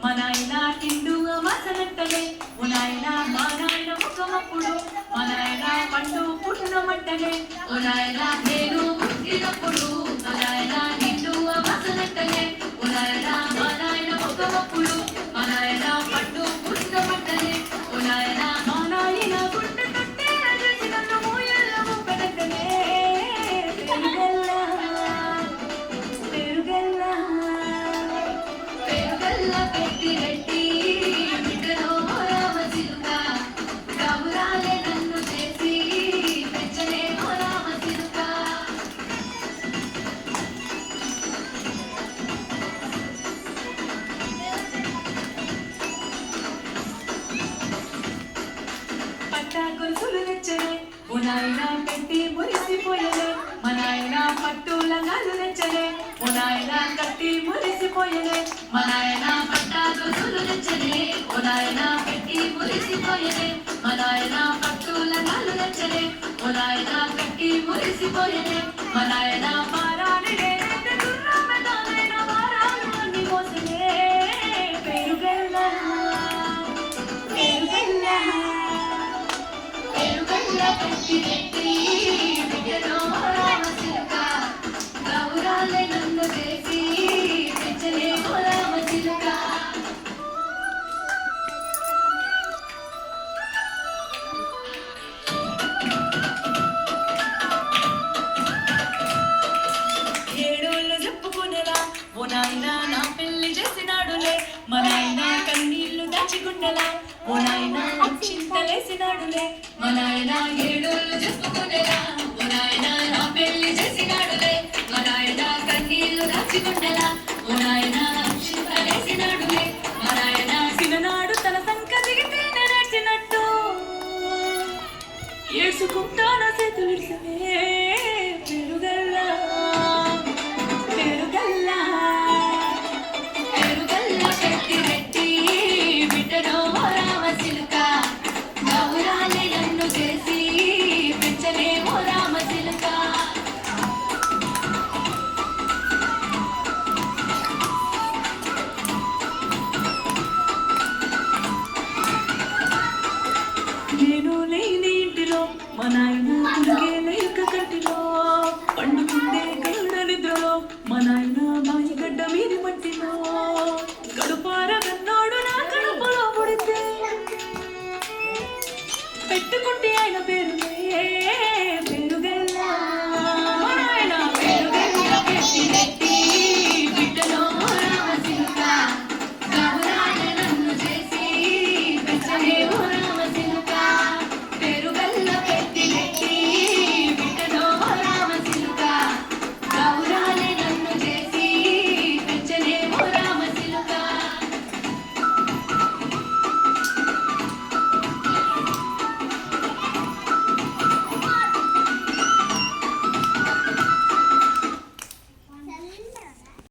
మా నాయన కిండు మసనట్టలే ఓ నాయన మా నాయన ముఖమప్పుడు మా నాయన పండు పుట్టినమంటలే ఓ నాయన నేను పుట్టినప్పుడు మా నాయన నిండు మసనట్టలే ఓ నాయన మా నాయన ముఖమప్పుడు మా నాయన పండు పుట్టినమంటలే ఓ నాయన మా నాయన గుండె కట్టే చేసి నన్ను మూయల్లము పెడతలే పెట్టి రెడ్డి బిడ్డలో రామచిలుక గౌరాలే నన్ను చేసి పెంచలే రామచిలుక పట్టా గొలుసులు తెచ్చలే ఓ నాయన పెట్టి మురిసిపోయలే మా నాయన పట్టు లంగాలు తెచ్చలే ఓ నాయన కట్టి మురిసిపోయలే మా నాయన పట్టా గొలుసులు తెచ్చలే ఓ నాయన పెట్టి మురిసిపోయలే మా నాయన పట్టు లంగాలు తెచ్చలే ఓ నాయన కట్టి మురిసిపోయలే మా నాయన మారాని గుర్రమెదానైన మారాలు అన్ని మోసలే పెరుగల్ల పెట్టి రెడ్డి బిడ్డలో రామచిలుక గౌరాలే నన్ను చేసి పెంచలే రామచిలుక ఏడోళ్ళు చెప్పుకునేలా ఓ నాయన నా పెళ్లి చేసినాడులే మా నాయన కన్నీళ్లు దాచిగుండెలా ఓ నాయన చింతలేసినాడులే మా నాయన ఏడోళ్ళు చెప్పుకునేలా ఓ నాయన నా పెళ్లి చేసినాడులే మా నాయన కన్నీళ్లు దాచిగుండెలా ఓ నాయన చింతలేసినాడులే మా నాయన సిననాడు తన సంక దిగితే నడిచినట్టు ఏడ్చుకుంటా నా చేతులు